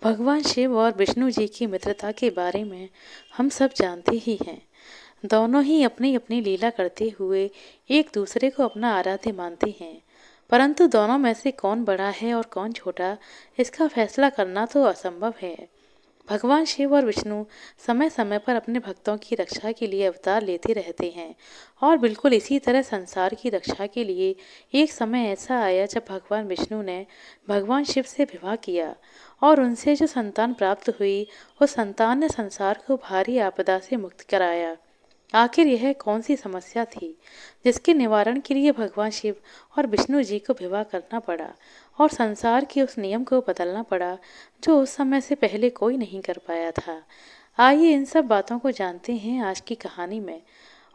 भगवान शिव और विष्णु जी की मित्रता के बारे में हम सब जानते ही हैं। दोनों ही अपनी अपनी लीला करते हुए एक दूसरे को अपना आराध्य मानते हैं। परंतु दोनों में से कौन बड़ा है और कौन छोटा, इसका फैसला करना तो असंभव है। भगवान शिव और विष्णु समय समय पर अपने भक्तों की रक्षा के लिए अवतार लेते रहते हैं और बिल्कुल इसी तरह संसार की रक्षा के लिए एक समय ऐसा आया जब भगवान विष्णु ने भगवान शिव से विवाह किया और उनसे जो संतान प्राप्त हुई, उस संतान ने संसार को भारी आपदा से मुक्त कराया। आखिर यह कौन सी समस्या थी जिसके निवारण के लिए भगवान शिव और विष्णु जी को विवाह करना पड़ा और संसार के उस नियम को बदलना पड़ा जो उस समय से पहले कोई नहीं कर पाया था। आइए इन सब बातों को जानते हैं आज की कहानी में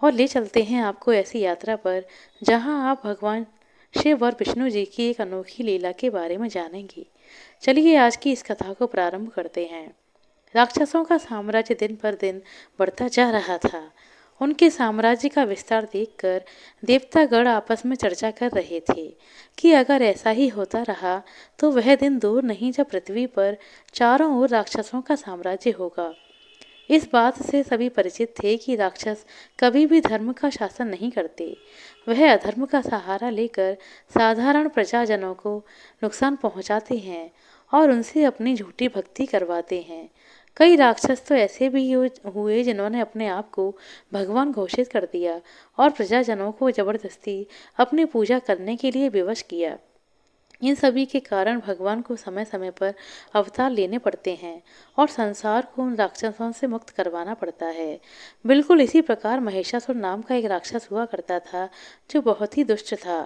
और ले चलते हैं आपको ऐसी यात्रा पर जहां आप भगवान शिव और विष्णु जी की एक अनोखी लीला के बारे में जानेंगे। चलिए आज की इस कथा को प्रारंभ करते हैं। राक्षसों का साम्राज्य दिन पर दिन बढ़ता जा रहा था। उनके साम्राज्य का विस्तार देखकर देवतागण आपस में चर्चा कर रहे थे कि अगर ऐसा ही होता रहा तो वह दिन दूर नहीं जब पृथ्वी पर चारों ओर राक्षसों का साम्राज्य होगा। इस बात से सभी परिचित थे कि राक्षस कभी भी धर्म का शासन नहीं करते। वह अधर्म का सहारा लेकर साधारण प्रजाजनों को नुकसान पहुंचाते हैं और उनसे अपनी झूठी भक्ति करवाते हैं। कई राक्षस तो ऐसे भी हुए जिन्होंने अपने आप को भगवान घोषित कर दिया और प्रजाजनों को जबरदस्ती अपनी पूजा करने के लिए विवश किया। इन सभी के कारण भगवान को समय समय पर अवतार लेने पड़ते हैं और संसार को उन राक्षसों से मुक्त करवाना पड़ता है। बिल्कुल इसी प्रकार महिषासुर नाम का एक राक्षस हुआ करता था जो बहुत ही दुष्ट था।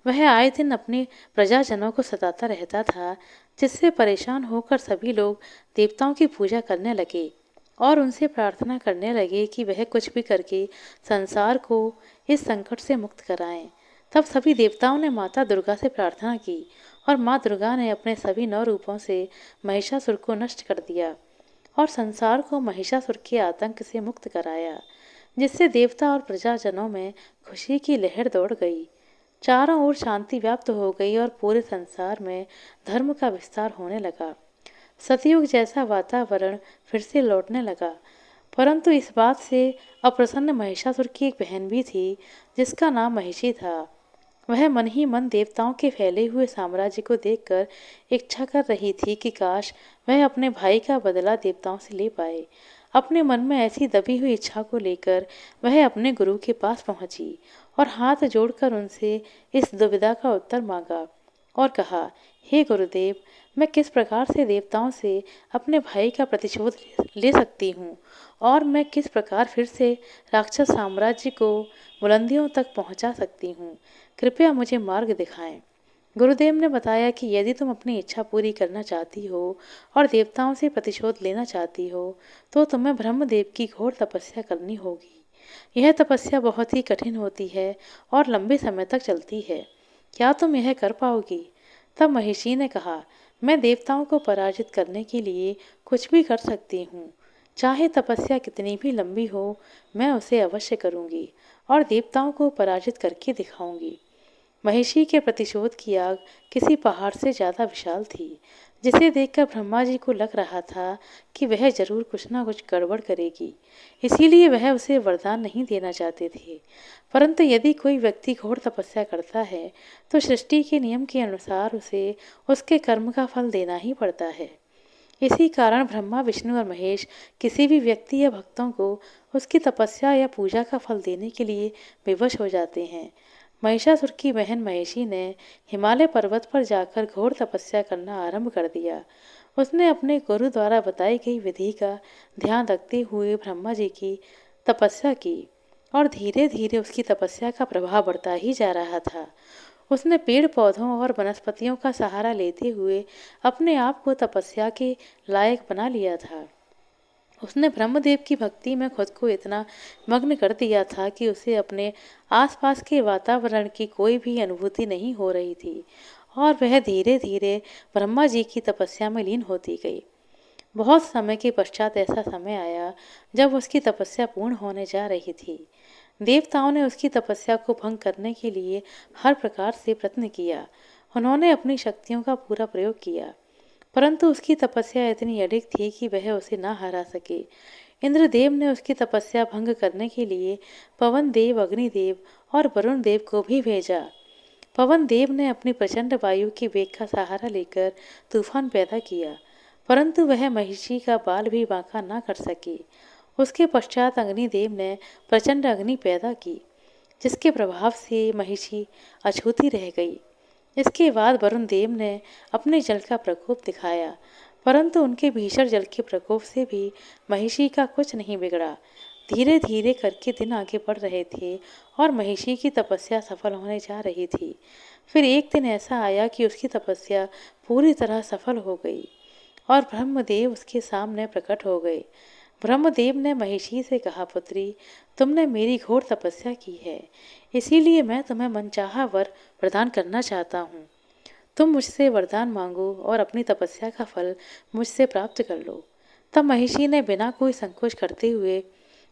वह आए दिन अपने प्रजाजनों को सताता रहता था, जिससे परेशान होकर सभी लोग देवताओं की पूजा करने लगे और उनसे प्रार्थना करने लगे कि वह कुछ भी करके संसार को इस संकट से मुक्त कराएं। तब सभी देवताओं ने माता दुर्गा से प्रार्थना की और माँ दुर्गा ने अपने सभी 9 रूपों से महिषासुर को नष्ट कर दिया और संसार को महिषासुर के आतंक से मुक्त कराया, जिससे देवता और प्रजाजनों में खुशी की लहर दौड़ गई। चारों ओर शांति व्याप्त हो गई और पूरे संसार में धर्म का विस्तार होने लगा। सतयुग जैसा वातावरण फिर से लौटने लगा। परंतु इस बात से अप्रसन्न महिषासुर की एक बहन भी थी जिसका नाम महिषी था। वह मन ही मन देवताओं के फैले हुए साम्राज्य को देखकर इच्छा कर रही थी कि काश वह अपने भाई का बदला देवताओं से ले पाए। अपने मन में ऐसी दबी हुई इच्छा को लेकर वह अपने गुरु के पास पहुंची और हाथ जोड़कर उनसे इस दुविधा का उत्तर मांगा और कहा, हे गुरुदेव, मैं किस प्रकार से देवताओं से अपने भाई का प्रतिशोध ले सकती हूँ और मैं किस प्रकार फिर से राक्षस साम्राज्य को बुलंदियों तक पहुँचा सकती हूँ। कृपया मुझे मार्ग दिखाएं। गुरुदेव ने बताया कि यदि तुम अपनी इच्छा पूरी करना चाहती हो और देवताओं से प्रतिशोध लेना चाहती हो तो तुम्हें ब्रह्मदेव की घोर तपस्या करनी होगी। यह तपस्या बहुत ही कठिन होती है और लंबे समय तक चलती है। क्या तुम यह कर पाओगी? तब महिषी ने कहा, मैं देवताओं को पराजित करने के लिए कुछ भी कर सकती हूँ। चाहे तपस्या कितनी भी लंबी हो, मैं उसे अवश्य करूँगी और देवताओं को पराजित करके दिखाऊंगी। महिषी के प्रतिशोध की आग किसी पहाड़ से ज्यादा विशाल थी, जिसे देखकर ब्रह्मा जी को लग रहा था कि वह जरूर कुछ ना कुछ गड़बड़ करेगी। इसीलिए वह उसे वरदान नहीं देना चाहते थे। परंतु यदि कोई व्यक्ति घोर तपस्या करता है तो सृष्टि के नियम के अनुसार उसे उसके कर्म का फल देना ही पड़ता है। इसी कारण ब्रह्मा, विष्णु और महेश किसी भी व्यक्ति या भक्तों को उसकी तपस्या या पूजा का फल देने के लिए विवश हो जाते हैं। महिषासुर की बहन महिषी ने हिमालय पर्वत पर जाकर घोर तपस्या करना आरंभ कर दिया। उसने अपने गुरु द्वारा बताई गई विधि का ध्यान रखते हुए ब्रह्मा जी की तपस्या की और धीरे धीरे उसकी तपस्या का प्रभाव बढ़ता ही जा रहा था। उसने पेड़ पौधों और वनस्पतियों का सहारा लेते हुए अपने आप को तपस्या के लायक बना लिया था। उसने ब्रह्मदेव की भक्ति में खुद को इतना मग्न कर दिया था कि उसे अपने आसपास के वातावरण की कोई भी अनुभूति नहीं हो रही थी और वह धीरे धीरे ब्रह्मा जी की तपस्या में लीन होती गई। बहुत समय के पश्चात ऐसा समय आया जब उसकी तपस्या पूर्ण होने जा रही थी। देवताओं ने उसकी तपस्या को भंग करने के लिए हर प्रकार से प्रयत्न किया। उन्होंने अपनी शक्तियों का पूरा प्रयोग किया। परंतु उसकी तपस्या इतनी अडिग थी कि वह उसे ना हरा सके। इंद्रदेव ने उसकी तपस्या भंग करने के लिए पवन देव, अग्निदेव और वरुण देव को भी भेजा। पवन देव ने अपनी प्रचंड वायु के वेग का सहारा लेकर तूफान पैदा किया, परंतु वह महिषी का बाल भी बांका ना कर सके। उसके पश्चात अग्निदेव ने प्रचंड अग्नि पैदा की, जिसके प्रभाव से महिषी अछूती रह गई। इसके बाद वरुण देव ने अपने जल का प्रकोप दिखाया, परंतु उनके भीषण जल के प्रकोप से भी महिषी का कुछ नहीं बिगड़ा। धीरे धीरे करके दिन आगे बढ़ रहे थे और महिषी की तपस्या सफल होने जा रही थी। फिर एक दिन ऐसा आया कि उसकी तपस्या पूरी तरह सफल हो गई और ब्रह्मदेव उसके सामने प्रकट हो गए। ब्रह्मदेव ने महिषी से कहा, पुत्री, तुमने मेरी घोर तपस्या की है, इसीलिए मैं तुम्हें मनचाहा वर प्रदान करना चाहता हूँ। तुम मुझसे वरदान मांगो और अपनी तपस्या का फल मुझसे प्राप्त कर लो। तब महिषी ने बिना कोई संकोच करते हुए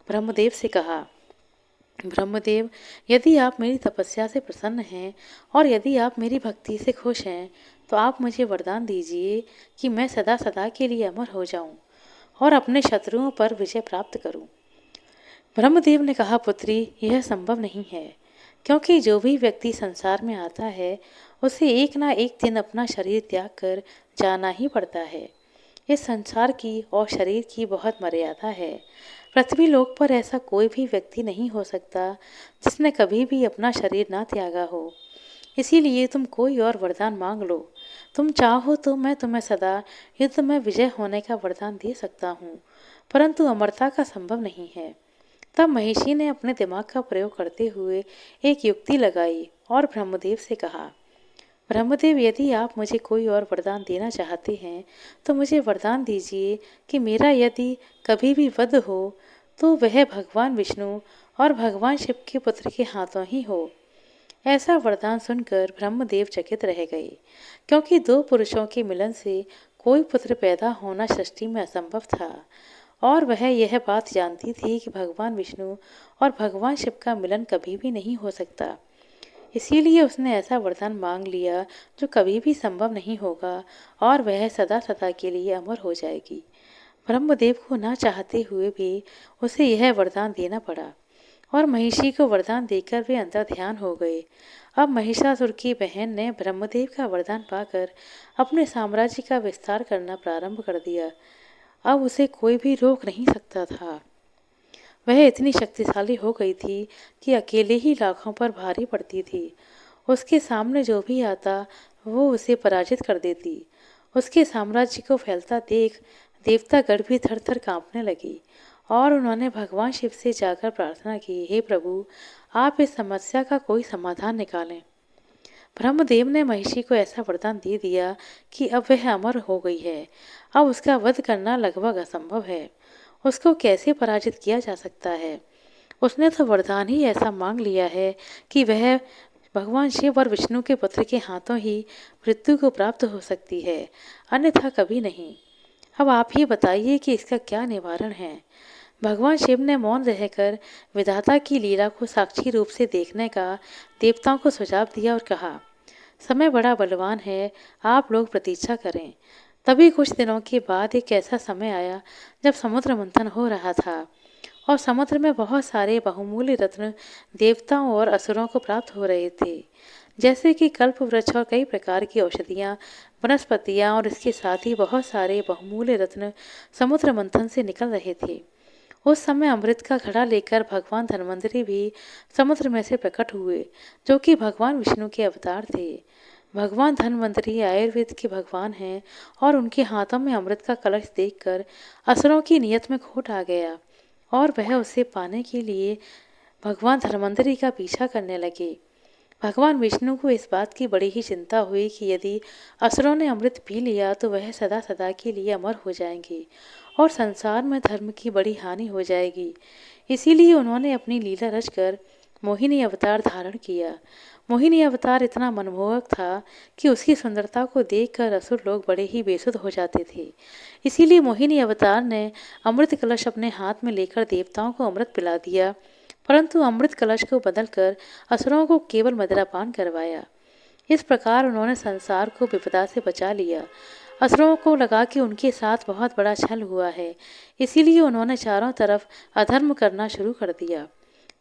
ब्रह्मदेव से कहा, ब्रह्मदेव, यदि आप मेरी तपस्या से प्रसन्न हैं और यदि आप मेरी भक्ति से खुश हैं, तो आप मुझे वरदान दीजिए कि मैं सदा सदा के लिए अमर हो जाऊं और अपने शत्रुओं पर विजय प्राप्त करूं। ब्रह्मदेव ने कहा, पुत्री, यह संभव नहीं है, क्योंकि जो भी व्यक्ति संसार में आता है उसे एक ना एक दिन अपना शरीर त्याग कर जाना ही पड़ता है। इस संसार की और शरीर की बहुत मर्यादा है। पृथ्वी लोक पर ऐसा कोई भी व्यक्ति नहीं हो सकता जिसने कभी भी अपना शरीर ना त्यागा हो। इसीलिए तुम कोई और वरदान मांग लो। तुम चाहो तो मैं तुम्हें सदा युद्ध में विजय होने का वरदान दे सकता हूँ, परंतु अमरता का संभव नहीं है। तब महिषी ने अपने दिमाग का प्रयोग करते हुए एक युक्ति लगाई और ब्रह्मदेव से कहा, ब्रह्मदेव, यदि आप मुझे कोई और वरदान देना चाहते हैं तो मुझे वरदान दीजिए कि मेरा यदि कभी भी वध हो तो वह भगवान विष्णु और भगवान शिव के पुत्र के हाथों ही हो। ऐसा वरदान सुनकर ब्रह्मदेव चकित रह गए, क्योंकि दो पुरुषों के मिलन से कोई पुत्र पैदा होना सृष्टि में असंभव था और वह यह बात जानती थी कि भगवान विष्णु और भगवान शिव का मिलन कभी भी नहीं हो सकता। इसीलिए उसने ऐसा वरदान मांग लिया जो कभी भी संभव नहीं होगा और वह सदा सदा के लिए अमर हो जाएगी। ब्रह्मदेव को ना चाहते हुए भी उसे यह वरदान देना पड़ा और महिषी को वरदान देकर वे अंतर ध्यान हो गए। अब महिषासुर की बहन ने ब्रह्मदेव का वरदान पाकर अपने साम्राज्य का विस्तार करना प्रारंभ कर दिया। अब उसे कोई भी रोक नहीं सकता था। वह इतनी शक्तिशाली हो गई थी कि अकेले ही लाखों पर भारी पड़ती थी। उसके सामने जो भी आता वो उसे पराजित कर देती। उसके साम्राज्य को फैलता देख देवतागण भी थर थर कांपने लगी और उन्होंने भगवान शिव से जाकर प्रार्थना की, हे प्रभु, आप इस समस्या का कोई समाधान निकालें। ब्रह्मदेव ने महिषी को ऐसा वरदान दे दिया कि अब वह अमर हो गई है। अब उसका वध करना लगभग असंभव है। उसको कैसे पराजित किया जा सकता है? उसने तो वरदान ही ऐसा मांग लिया है कि वह भगवान शिव और विष्णु के पुत्र के हाथों ही मृत्यु को प्राप्त हो सकती है, अन्यथा कभी नहीं। अब आप ही बताइए कि इसका क्या निवारण है। भगवान शिव ने मौन रहकर विधाता की लीला को साक्षी रूप से देखने का देवताओं को सुझाव दिया और कहा, समय बड़ा बलवान है, आप लोग प्रतीक्षा करें। तभी कुछ दिनों के बाद एक ऐसा समय आया जब समुद्र मंथन हो रहा था और समुद्र में बहुत सारे बहुमूल्य रत्न देवताओं और असुरों को प्राप्त हो रहे थे, जैसे कि कल्प वृक्ष और कई प्रकार की औषधियाँ, वनस्पतियाँ और इसके साथ ही बहुत सारे बहुमूल्य रत्न समुद्र मंथन से निकल रहे थे। उस समय अमृत का घड़ा लेकर भगवान धन्वंतरि भी समुद्र में से प्रकट हुए, जो कि भगवान विष्णु के अवतार थे। भगवान धन्वंतरि आयुर्वेद के भगवान हैं और उनके हाथों में अमृत का कलश देखकर असुरों की नियत में खोट आ गया और वह उसे पाने के लिए भगवान धन्वंतरि का पीछा करने लगे। भगवान विष्णु को इस बात की बड़ी ही चिंता हुई कि यदि असुरों ने अमृत पी लिया तो वह सदा सदा के लिए अमर हो जाएंगे और संसार में धर्म की बड़ी हानि हो जाएगी। इसीलिए उन्होंने अपनी लीला रचकर मोहिनी अवतार धारण किया। मोहिनी अवतार इतना मनमोहक था कि उसकी सुंदरता को देखकर असुर लोग बड़े ही बेसुध हो जाते थे। इसीलिए मोहिनी अवतार ने अमृत कलश अपने हाथ में लेकर देवताओं को अमृत पिला दिया, परंतु अमृत कलश को बदलकर असुरों को केवल मदिरापान करवाया। इस प्रकार उन्होंने संसार को विपदा से बचा लिया। असुरों को लगा कि उनके साथ बहुत बड़ा छल हुआ है, इसीलिए उन्होंने चारों तरफ अधर्म करना शुरू कर दिया।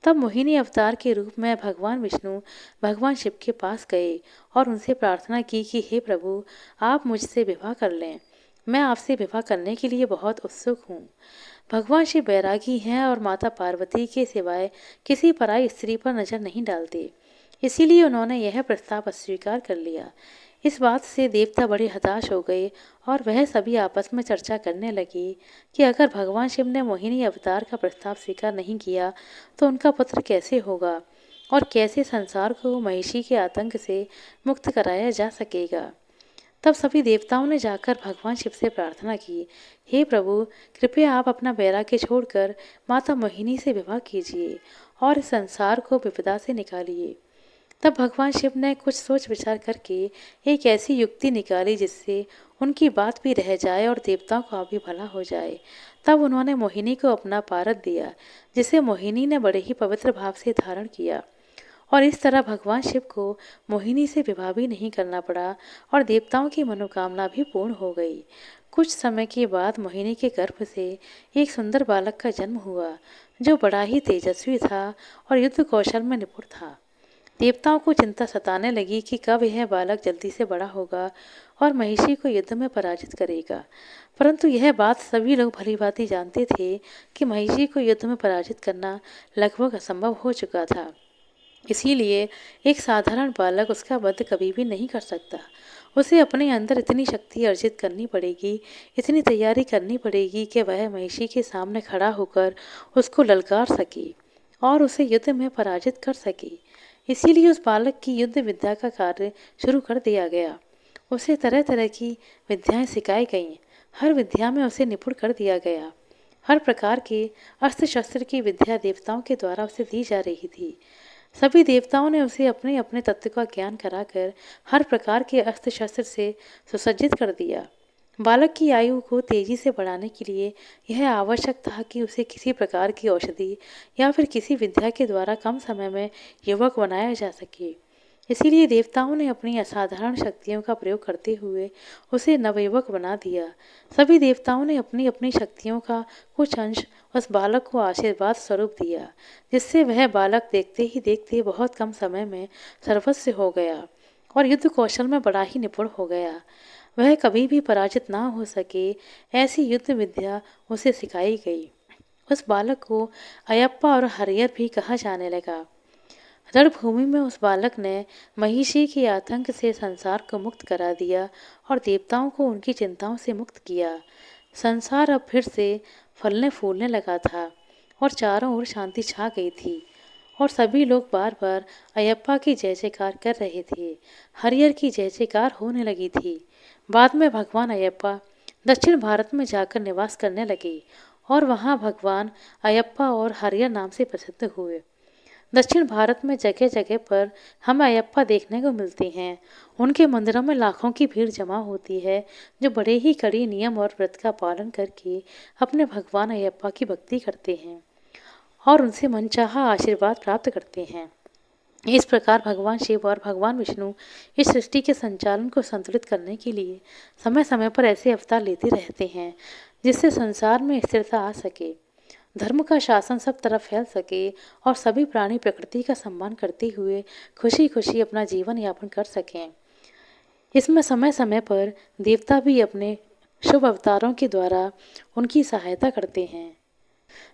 तब मोहिनी अवतार के रूप में भगवान विष्णु भगवान शिव के पास गए और उनसे प्रार्थना की कि हे प्रभु, आप मुझसे विवाह कर लें। मैं आपसे विवाह करने के लिए बहुत उत्सुक हूँ। भगवान शिव बैरागी हैं और माता पार्वती के सिवाय किसी पराई स्त्री पर नजर नहीं डालते, इसीलिए उन्होंने यह प्रस्ताव अस्वीकार कर लिया। इस बात से देवता बड़े हताश हो गए और वह सभी आपस में चर्चा करने लगे कि अगर भगवान शिव ने मोहिनी अवतार का प्रस्ताव स्वीकार नहीं किया तो उनका पुत्र कैसे होगा और कैसे संसार को महिषी के आतंक से मुक्त कराया जा सकेगा। तब सभी देवताओं ने जाकर भगवान शिव से प्रार्थना की, हे प्रभु, कृपया आप अपना वैराग्य छोड़कर माता मोहिनी से विवाह कीजिए और इस संसार को विपदा से निकालिए। तब भगवान शिव ने कुछ सोच विचार करके एक ऐसी युक्ति निकाली जिससे उनकी बात भी रह जाए और देवताओं का भी भला हो जाए। तब उन्होंने मोहिनी को अपना पारद दिया, जिसे मोहिनी ने बड़े ही पवित्र भाव से धारण किया और इस तरह भगवान शिव को मोहिनी से विवाह भी नहीं करना पड़ा और देवताओं की मनोकामना भी पूर्ण हो गई। कुछ समय के बाद मोहिनी के गर्भ से एक सुंदर बालक का जन्म हुआ, जो बड़ा ही तेजस्वी था और युद्ध कौशल में निपुण था। देवताओं को चिंता सताने लगी कि कब यह बालक जल्दी से बड़ा होगा और महिषी को युद्ध में पराजित करेगा। परंतु यह बात सभी लोग भलीभांति जानते थे कि महिषी को युद्ध में पराजित करना लगभग असंभव हो चुका था। इसीलिए एक साधारण बालक उसका वध कभी भी नहीं कर सकता। उसे अपने अंदर इतनी शक्ति अर्जित करनी पड़ेगी, इतनी तैयारी करनी पड़ेगी कि वह महिषी के सामने खड़ा होकर उसको ललकार सके और उसे युद्ध में पराजित कर सके। इसीलिए उस बालक की युद्ध विद्या का कार्य शुरू कर दिया गया। उसे तरह तरह की विद्याएं सिखाई गईं। हर विद्या में उसे निपुण कर दिया गया। हर प्रकार के अस्त्र शस्त्र की विद्या देवताओं के द्वारा उसे दी जा रही थी। सभी देवताओं ने उसे अपने अपने तत्व का ज्ञान कराकर हर प्रकार के अस्त्र शस्त्र से सुसज्जित कर दिया। बालक की आयु को तेजी से बढ़ाने के लिए यह आवश्यक था कि उसे किसी प्रकार की औषधि या फिर किसी विद्या के द्वारा कम समय में युवक बनाया जा सके। इसीलिए देवताओं ने अपनी असाधारण शक्तियों का प्रयोग करते हुए उसे नवयुवक बना दिया। सभी देवताओं ने अपनी अपनी शक्तियों का कुछ अंश उस बालक को आशीर्वाद स्वरूप दिया, जिससे वह बालक देखते ही देखते बहुत कम समय में सर्वस्व हो गया और युद्ध कौशल में बड़ा ही निपुण हो गया। वह कभी भी पराजित ना हो सके, ऐसी युद्ध विद्या उसे सिखाई गई। उस बालक को अयप्पा और हरियर भी कहा जाने लगा। रणभूमि में उस बालक ने महिषी के आतंक से संसार को मुक्त करा दिया और देवताओं को उनकी चिंताओं से मुक्त किया। संसार अब फिर से फलने फूलने लगा था और चारों ओर शांति छा गई थी और सभी लोग बार बार अयप्पा की जय जयकार कर रहे थे। हरियर की जय जयकार होने लगी थी। बाद में भगवान अयप्पा दक्षिण भारत में जाकर निवास करने लगे और वहाँ भगवान अयप्पा और हरियर नाम से प्रसिद्ध हुए। दक्षिण भारत में जगह जगह पर हमें अयप्पा देखने को मिलते हैं। उनके मंदिरों में लाखों की भीड़ जमा होती है, जो बड़े ही कड़े नियम और व्रत का पालन करके अपने भगवान अयप्पा की भक्ति करते हैं और उनसे मनचाहा आशीर्वाद प्राप्त करते हैं। इस प्रकार भगवान शिव और भगवान विष्णु इस सृष्टि के संचालन को संतुलित करने के लिए समय समय पर ऐसे अवतार लेते रहते हैं, जिससे संसार में स्थिरता आ सके, धर्म का शासन सब तरफ फैल सके और सभी प्राणी प्रकृति का सम्मान करते हुए खुशी खुशी अपना जीवन यापन कर सकें। इसमें समय समय पर देवता भी अपने शुभ अवतारों के द्वारा उनकी सहायता करते हैं।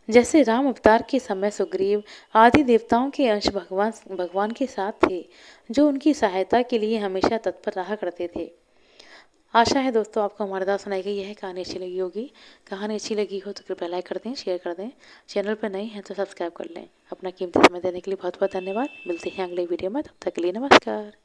जैसे राम अवतार के समय सुग्रीव आदि देवताओं के अंश भगवान के साथ थे, जो उनकी सहायता के लिए हमेशा तत्पर रहा करते थे। आशा है दोस्तों आपको हमारे द्वारा सुनाई गई यह कहानी अच्छी लगी होगी। कहानी अच्छी लगी हो तो कृपया लाइक कर दें, शेयर कर दें। चैनल पर नए हैं तो सब्सक्राइब कर लें। अपना कीमती समय देने के लिए बहुत बहुत धन्यवाद। मिलते हैं अगले वीडियो में, तब तक के लिए नमस्कार।